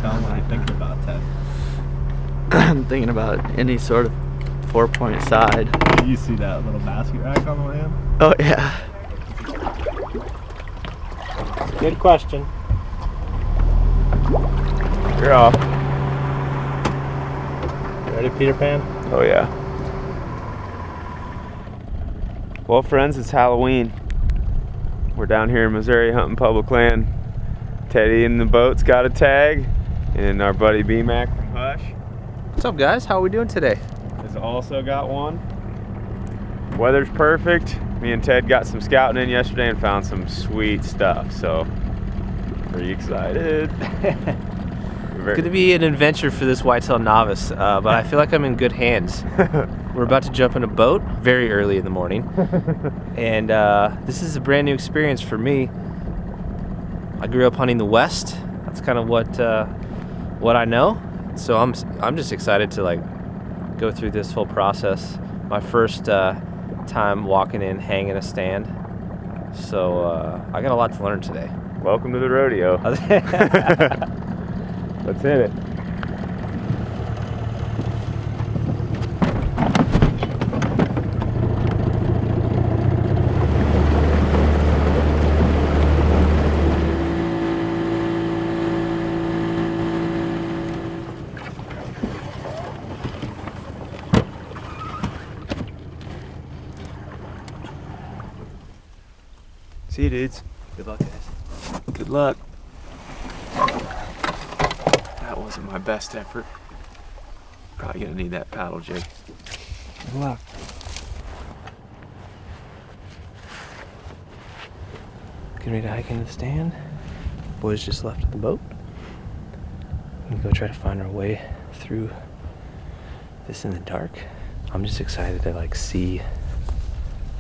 Tell them what you're thinking about, Ted. I'm thinking about any sort of 4-point side. You see that little basket rack on the way in? Oh yeah. Good question. You're off. Ready, Peter Pan? Oh yeah. Well, friends, it's Halloween. We're down here in Missouri hunting public land. Teddy in the boat's got a tag, and our buddy B-Mac from Hush What's up, guys? How are we doing today? has also got one. Weather's perfect. Me and Ted got some scouting in yesterday and found some sweet stuff, so pretty excited. It's going to be an adventure for this whitetail novice, but I feel like I'm in good hands. We're about to jump in a boat very early in the morning, and this is a brand new experience for me. I grew up hunting the West. That's kind of what I know. So I'm just excited to like go through this whole process. My first time walking in, hanging a stand. So I got a lot to learn today. Welcome to the rodeo. Let's hit it. See you, dudes. Good luck, guys. Good luck. That wasn't my best effort. Probably gonna need that paddle jig. Good luck. Getting ready to hike into the stand. Boys just left the boat. We can go try to find our way through this in the dark. I'm just excited to like see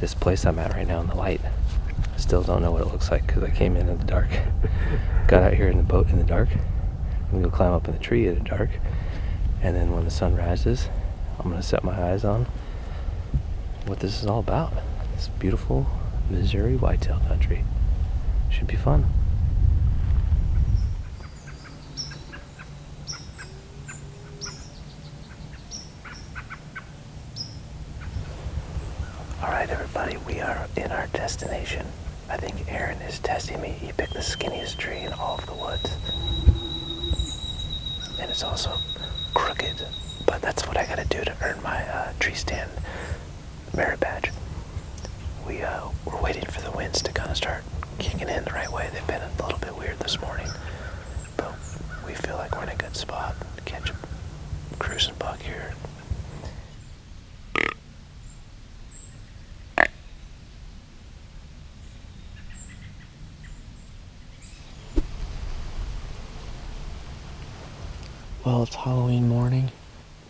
this place I'm at right now in the light. Still don't know what it looks like because I came in the dark. Got out here in the boat in the dark. I'm gonna go climb up in the tree in the dark, and then when the sun rises, I'm gonna set my eyes on what this is all about. This beautiful Missouri whitetail country. Should be fun. All right, everybody, we are in our destination. I think Aaron is testing me. He picked the skinniest tree in all of the woods. And it's also crooked, but that's what I gotta do to earn my tree stand merit badge. We're waiting for the winds to kind of start kicking in the right way. They've been a little bit weird this morning, but we feel like we're in a good spot to catch a cruising buck here. Well, it's Halloween morning.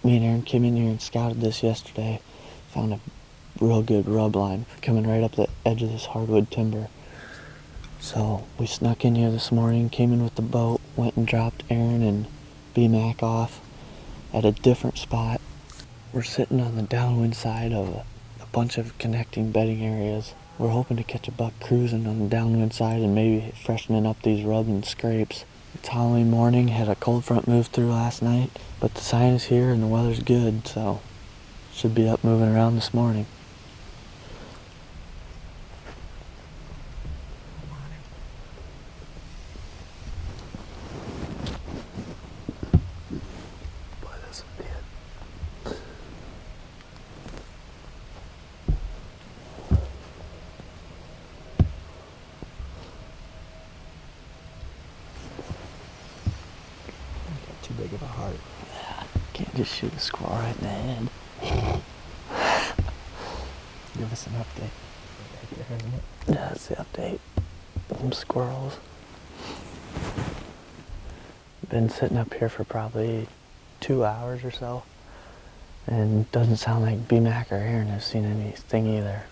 Me and Aaron came in here and scouted this yesterday. Found a real good rub line coming right up the edge of this hardwood timber. So we snuck in here this morning, came in with the boat, went and dropped Aaron and B-Mac off at a different spot. We're sitting on the downwind side of a bunch of connecting bedding areas. We're hoping to catch a buck cruising on the downwind side and maybe freshening up these rubs and scrapes. It's Halloween morning, had a cold front move through last night, but the sign is here and the weather's good, so should be up moving around this morning. Boy, this would be it. Too big of a heart. Can't just shoot a squirrel right in the head. Give us an update. Yeah, that's the update. Some squirrels. Been sitting up here for probably 2 hours or so, and doesn't sound like B-Mac or Aaron has seen anything either.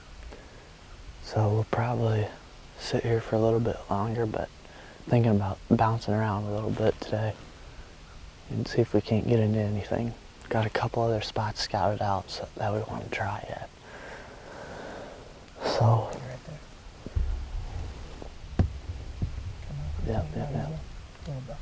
So we'll probably sit here for a little bit longer, but thinking about bouncing around a little bit today and see if we can't get into anything. Got a couple other spots scouted out so that we want to try yet. So, Right there. yep. Little buck.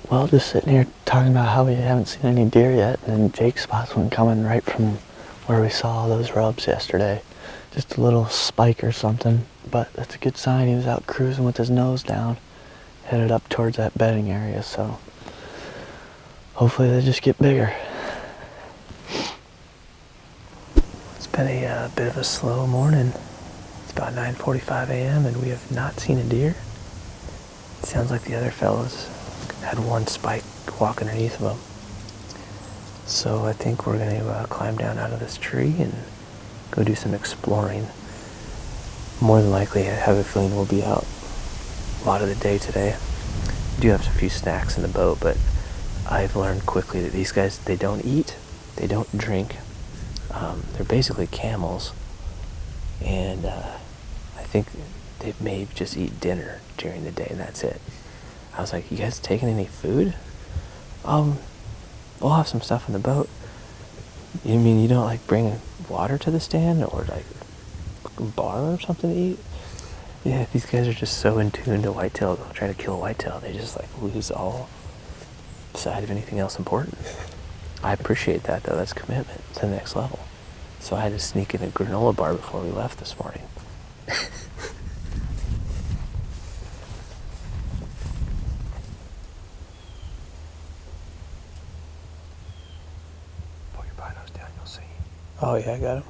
Well, just sitting here talking about how we haven't seen any deer yet, and then Jake spots one coming right from where we saw those rubs yesterday. Just a little spike or something, but that's a good sign. He was out cruising with his nose down, headed up towards that bedding area, so hopefully they just get bigger. It's been a bit of a slow morning. It's about 9:45 a.m. and we have not seen a deer. It sounds like the other fellows had one spike walk underneath of them. So I think we're going to climb down out of this tree and go do some exploring. More than likely, I have a feeling we'll be out a lot of the day today. We do have a few snacks in the boat, but I've learned quickly that these guys, they don't eat, they don't drink. They're basically camels, and I think they may just eat dinner during the day, and that's it. I was like, you guys taking any food? We'll have some stuff in the boat. You mean you don't like bring water to the stand or like bar or something to eat? Yeah, these guys are just so in tune to whitetail, trying to kill a whitetail. They just like lose all sight of anything else important. I appreciate that though. That's commitment to the next level. So I had to sneak in a granola bar before we left this morning. Pull your binos down, you'll see. Oh yeah, I got him.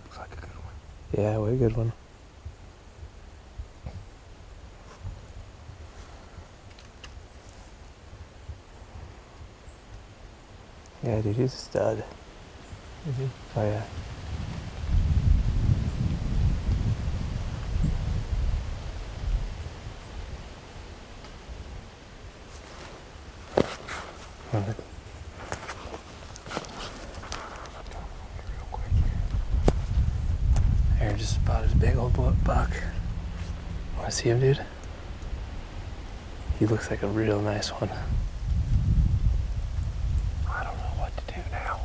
Looks like a good one. Yeah, way good one. Yeah, dude, he's a stud. Is he? Oh yeah. Aaron just spotted a big old buck. Want to see him, dude? He looks like a real nice one. I don't know what to do now.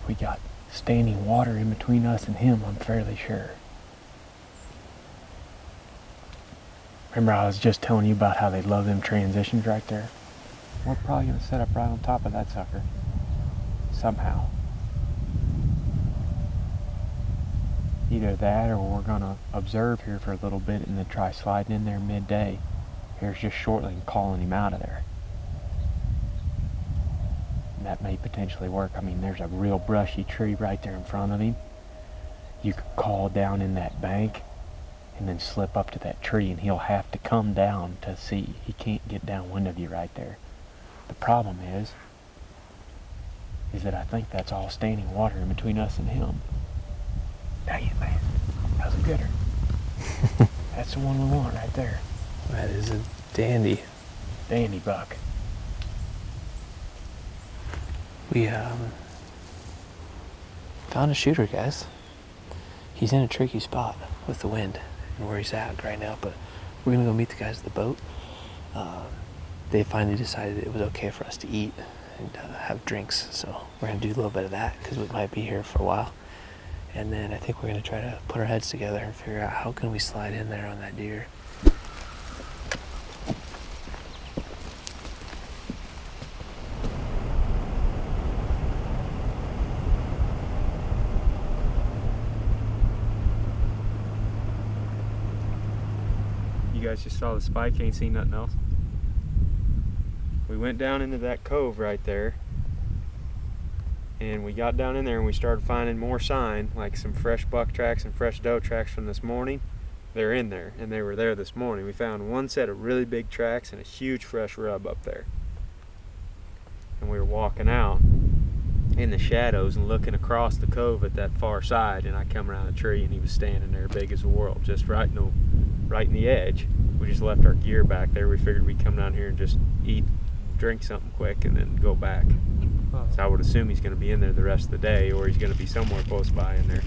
We got standing water in between us and him, I'm fairly sure. Remember I was just telling you about how they love them transitions right there? We're probably going to set up right on top of that sucker. Somehow. Either that or we're going to observe here for a little bit and then try sliding in there midday. Here's just shortly and calling him out of there. And that may potentially work. I mean, there's a real brushy tree right there in front of him. You could call down in that bank and then slip up to that tree and he'll have to come down to see. He can't get downwind of you right there. The problem is that I think that's all standing water in between us and him. Dang it, man. How's a gooder? That's the one we want right there. That is a dandy. Dandy buck. We found a shooter, guys. He's in a tricky spot with the wind and where he's at right now, but we're gonna go meet the guys at the boat. They finally decided it was okay for us to eat and have drinks, so we're gonna do a little bit of that because we might be here for a while. And then I think we're gonna try to put our heads together and figure out how can we slide in there on that deer. You guys just saw the spike, ain't seen nothing else. We went down into that cove right there, and we got down in there and we started finding more sign, like some fresh buck tracks and fresh doe tracks from this morning. They're in there, and they were there this morning. We found one set of really big tracks and a huge fresh rub up there. And we were walking out in the shadows and looking across the cove at that far side, and I come around a tree and he was standing there big as a world, just right in the edge. We just left our gear back there. We figured we'd come down here and just eat, drink something quick, and then go back. So I would assume he's going to be in there the rest of the day, or he's going to be somewhere close by in there.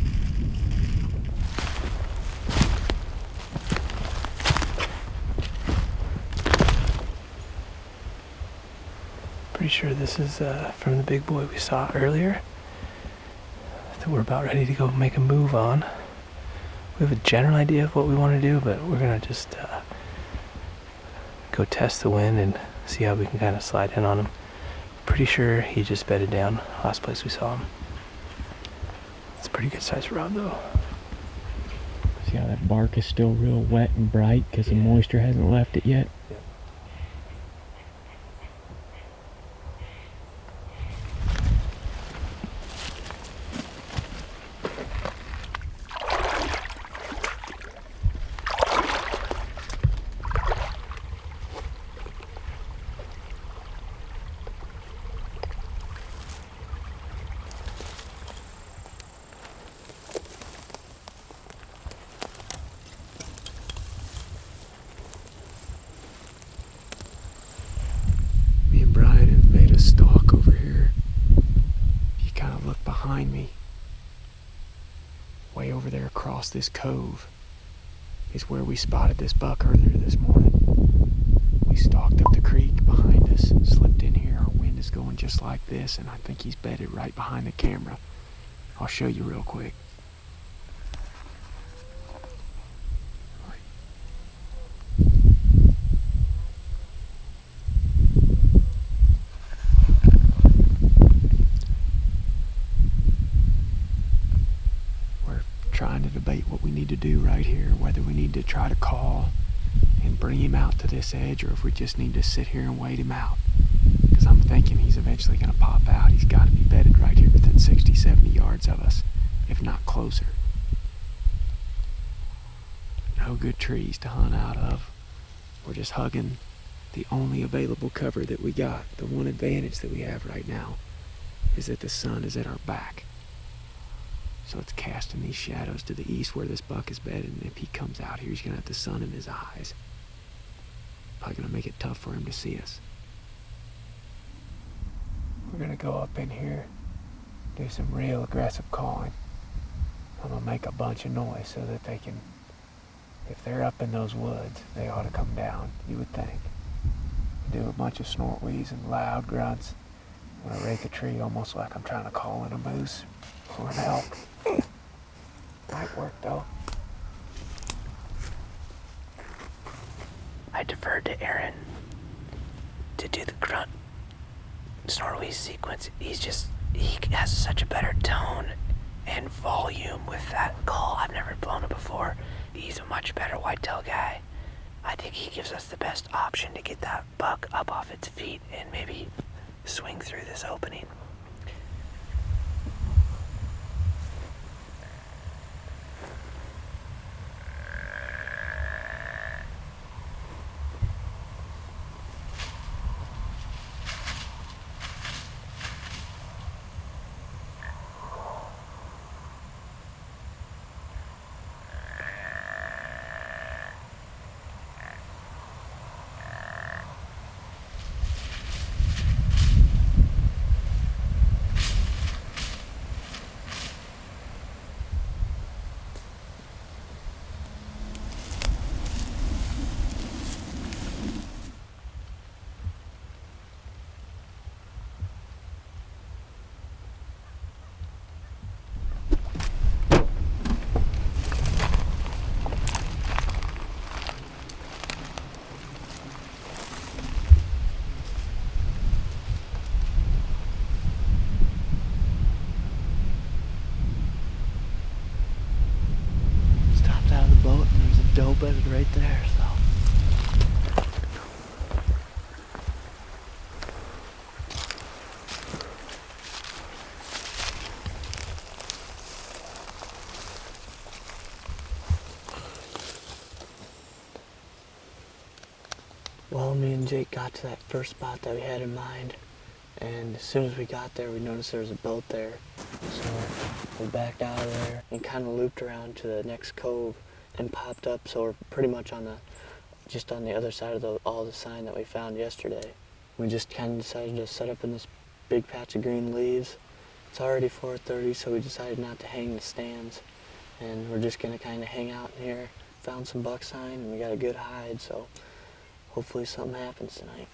Pretty sure this is from the big boy we saw earlier that we're about ready to go make a move on. We have a general idea of what we want to do, but we're gonna just go test the wind and see how we can kind of slide in on him. Pretty sure he just bedded down last place we saw him. It's a pretty good sized rod though. See how that bark is still real wet and bright because the moisture hasn't left it yet? Yeah. Me and Brian have made a stalk over here. If you kind of look behind me, way over there across this cove is where we spotted this buck earlier this morning. We stalked up the creek behind us, slipped in here. Our wind is going just like this, and I think he's bedded right behind the camera. I'll show you real quick. Trying to debate what we need to do right here, whether we need to try to call and bring him out to this edge or if we just need to sit here and wait him out, because I'm thinking he's eventually going to pop out. He's got to be bedded right here within 60-70 yards of us, if not closer. No good trees to hunt out of. We're just hugging the only available cover that we got. The one advantage that we have right now is that the sun is at our back. So it's casting these shadows to the east where this buck is bedded, and if he comes out here, he's going to have the sun in his eyes. Probably going to make it tough for him to see us. We're going to go up in here, do some real aggressive calling. I'm going to make a bunch of noise so that they can, if they're up in those woods, they ought to come down, you would think. Do a bunch of snort wheeze and loud grunts. I'm going to rake a tree almost like I'm trying to call in a moose or an elk. Might work though. I deferred to Aaron to do the grunt snort wheeze sequence. He has such a better tone and volume with that call. I've never blown it before. He's a much better whitetail guy. I think he gives us the best option to get that buck up off its feet and maybe swing through this opening. Doe bedded right there, so. Well, me and Jake got to that first spot that we had in mind, and as soon as we got there, we noticed there was a boat there. So we backed out of there and kind of looped around to the next cove and popped up, so we're pretty much just on the other side of all the sign that we found yesterday. We just kind of decided to set up in this big patch of green leaves. It's already 4:30, so we decided not to hang the stands, and we're just gonna kind of hang out in here. Found some buck sign, and we got a good hide, so hopefully something happens tonight.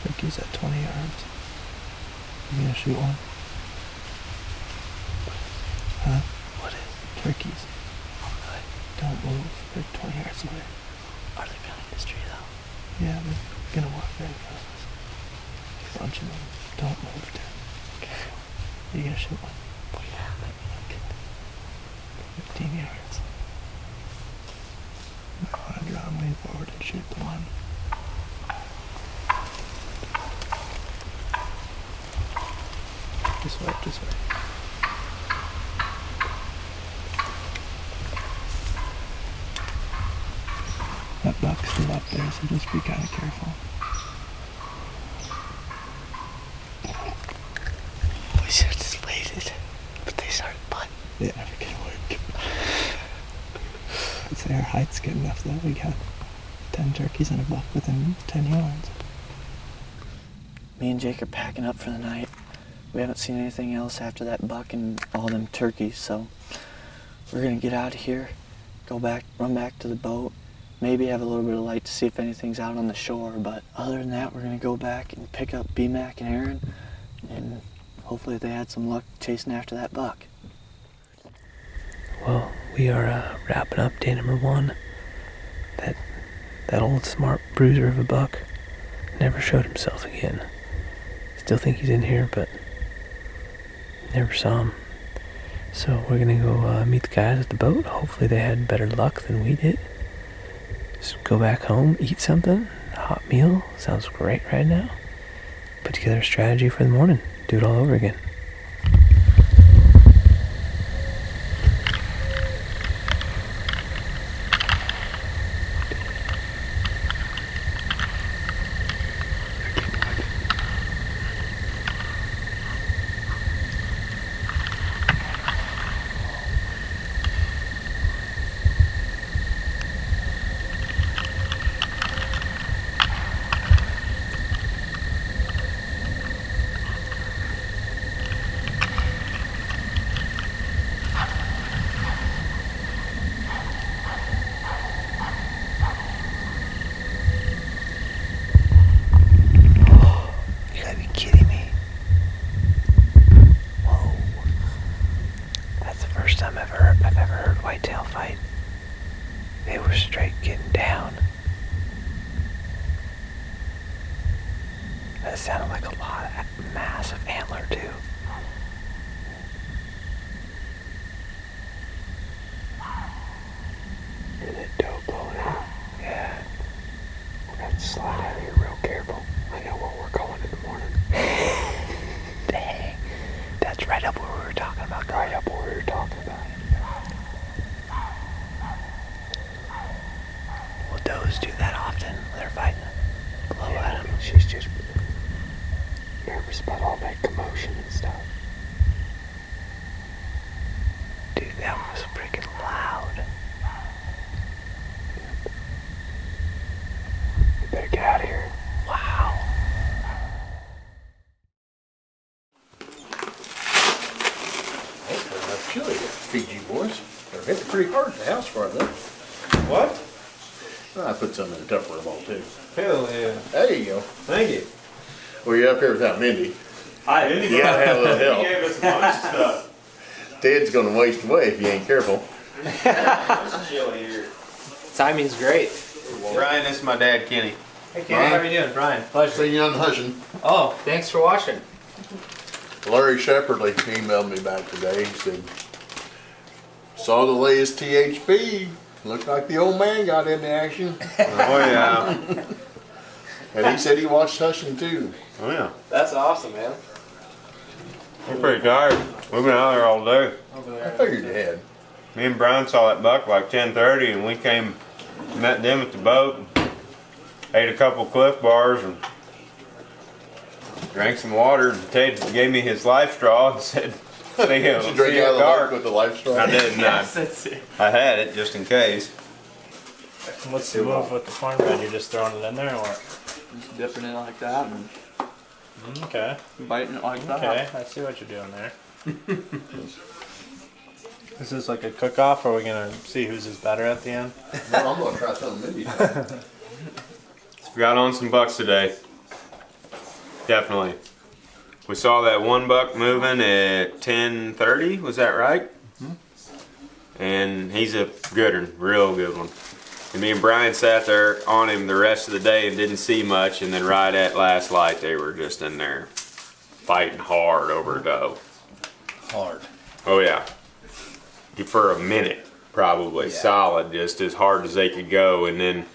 Turkey's at 20 yards. You gonna shoot one? Huh? What is? Turkeys. Okay. Don't move. They're 20 yards away. Are they behind this tree though? Yeah, they're gonna walk very fast. A bunch of them. Don't move, dude. Okay. You gonna shoot one? Oh yeah, let me look. 15 yards. I wanna draw and lean forward and shoot the one. This way, this way. That buck's still up there, so just be kind of careful. We should have just waited, but they started butting. Yeah, we can work. I'd say our height's good enough though. We got 10 turkeys and a buck within 10 yards. Me and Jake are packing up for the night. We haven't seen anything else after that buck and all them turkeys, so we're gonna get out of here, go back, run back to the boat, maybe have a little bit of light to see if anything's out on the shore, but other than that, we're gonna go back and pick up B-Mac and Aaron, and hopefully they had some luck chasing after that buck. Well, we are wrapping up day number 1. That old smart bruiser of a buck never showed himself again. Still think he's in here, but never saw him. So we're gonna go meet the guys at the boat. Hopefully they had better luck than we did. Just go back home, eat something. A hot meal sounds great right now. Put together a strategy for the morning. Do it all over again. I've ever heard whitetail fight. They were straight getting down. That sounded like a lot of massive antler too. And that doe blowing out. Yeah. We're gonna have to slide out of here real careful. I know where we're going in the morning. Dang. That's right up where we were talking about. Right up where we were talking about. Well, does do that often. They're fighting. Blow at them. She's just nervous about all that commotion and stuff. Dude, that was freaking loud. We better get out of here. Wow. Enough chili to feed you boys. They're hitting pretty hard at the house for them. What? I put some in the Tupperware bowl too. Hell yeah. There you go. Thank you. Well, you're up here without Mindy. I didn't You gotta have a little help. He gave us a bunch of stuff. Ted's gonna waste away if you ain't careful. It's chilly here. Timing's great. Brian, this is my dad, Kenny. Hey, Kenny, how are you doing? Brian, pleasure. Seen you on Hushing. Oh, thanks for watching. Larry Shepherdly emailed me back today. He said, saw the latest THP. Looked like the old man got into action. Oh yeah. And he said he watched Hushing too. Oh yeah. That's awesome, man. We're pretty tired. We've been out there all day. I figured you had. Me and Brian saw that buck like 10:30, and we came, met them at the boat, ate a couple Cliff Bars, and drank some water. And Ted gave me his life straw and said, "See you, Did you drink out of the lake with the life straw?" I did not. That's it. I had it just in case. What's the move with the cornbread? You're just throwing it in there, or? Just dipping it like that and Okay. biting it like that. Okay, I see what you're doing there. Is this like a cook-off, or are we gonna see whose is better at the end? Well, I'm gonna try something Mindy. Got on some bucks today. definitely. We saw that one buck moving at 10:30. Was that right? And he's a good one, real good one. And me and Brian sat there on him the rest of the day and didn't see much. And then right at last light, they were just in there fighting hard over a doe. Hard. Oh yeah, for a minute probably, solid, just as hard as they could go. And then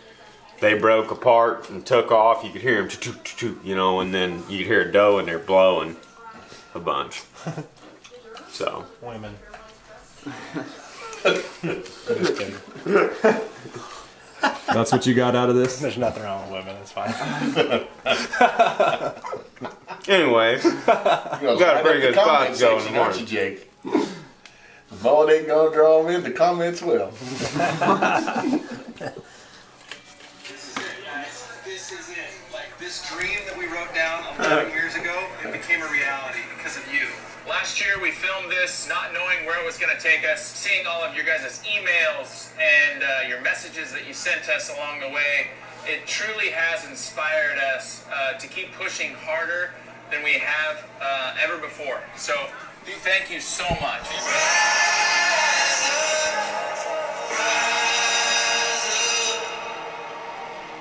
they broke apart and took off. You could hear them, you know, and then you could hear a doe and they're blowing a bunch. So. Women. That's what you got out of this? There's nothing wrong with women. It's fine. Anyway, got a pretty good spot going in the morning. Don't you, Jake? The ball ain't gonna draw them in, the comments will. This is it. Like this dream that we wrote down 11 years ago, it became a reality because of you. Last year we filmed this not knowing where it was going to take us, seeing all of your guys' emails and your messages that you sent us along the way. It truly has inspired us to keep pushing harder than we have ever before. So thank you so much.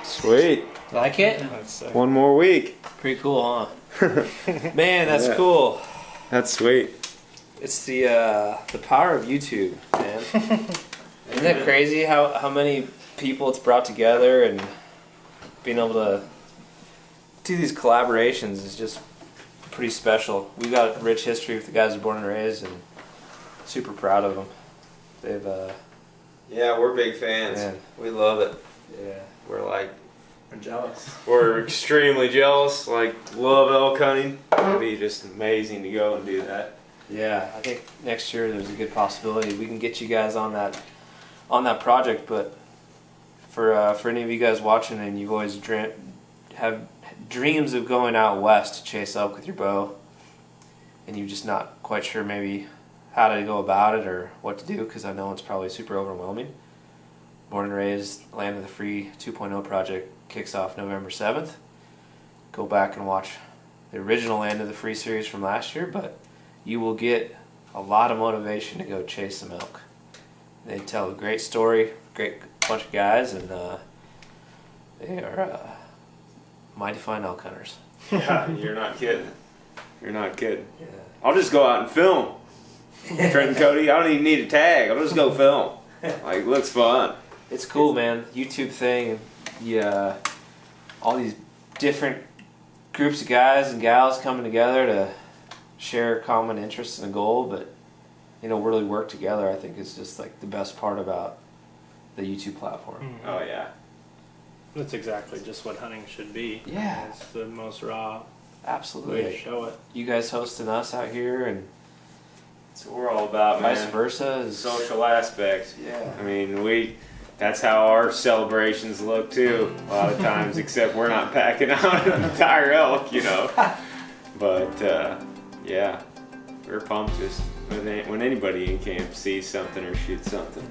Sweet. Like it? One more week. Pretty cool, huh? Man, that's cool. That's sweet. It's the power of YouTube, man. Isn't that crazy how many people it's brought together, and being able to do these collaborations is just pretty special. We've got a rich history with the guys who are born and raised, and super proud of them. They've Yeah, we're big fans. Man. We love it. yeah. We're jealous. we're extremely jealous. Like, love elk hunting. It'd be just amazing to go and do that. Yeah, I think next year there's a good possibility we can get you guys on that project. But for any of you guys watching, and you've always have dreams of going out west to chase elk with your bow, and you're just not quite sure maybe how to go about it or what to do, because I know it's probably super overwhelming. Born and Raised Land of the Free 2.0 project kicks off November 7th. Go back and watch the original Land of the Free series from last year, but you will get a lot of motivation to go chase some elk. They tell a great story, great bunch of guys, and they are mighty fine elk hunters. Yeah, you're not kidding. You're not kidding. Yeah. I'll just go out and film. Trent and Cody, I don't even need a tag. I'll just go film. Like, looks fun. It's cool, man. YouTube thing, and all these different groups of guys and gals coming together to share common interests and a goal, but really work together. I think is just like the best part about the YouTube platform. Oh, yeah. That's exactly just what hunting should be. Yeah. It's the most raw Absolutely. way to show it. You guys hosting us out here, and That's what we're all about, man. vice versa is Social aspects. Yeah. I mean, that's how our celebrations look too, a lot of times, except we're not packing out an entire elk, But, yeah, we're pumped just when anybody in camp sees something or shoots something.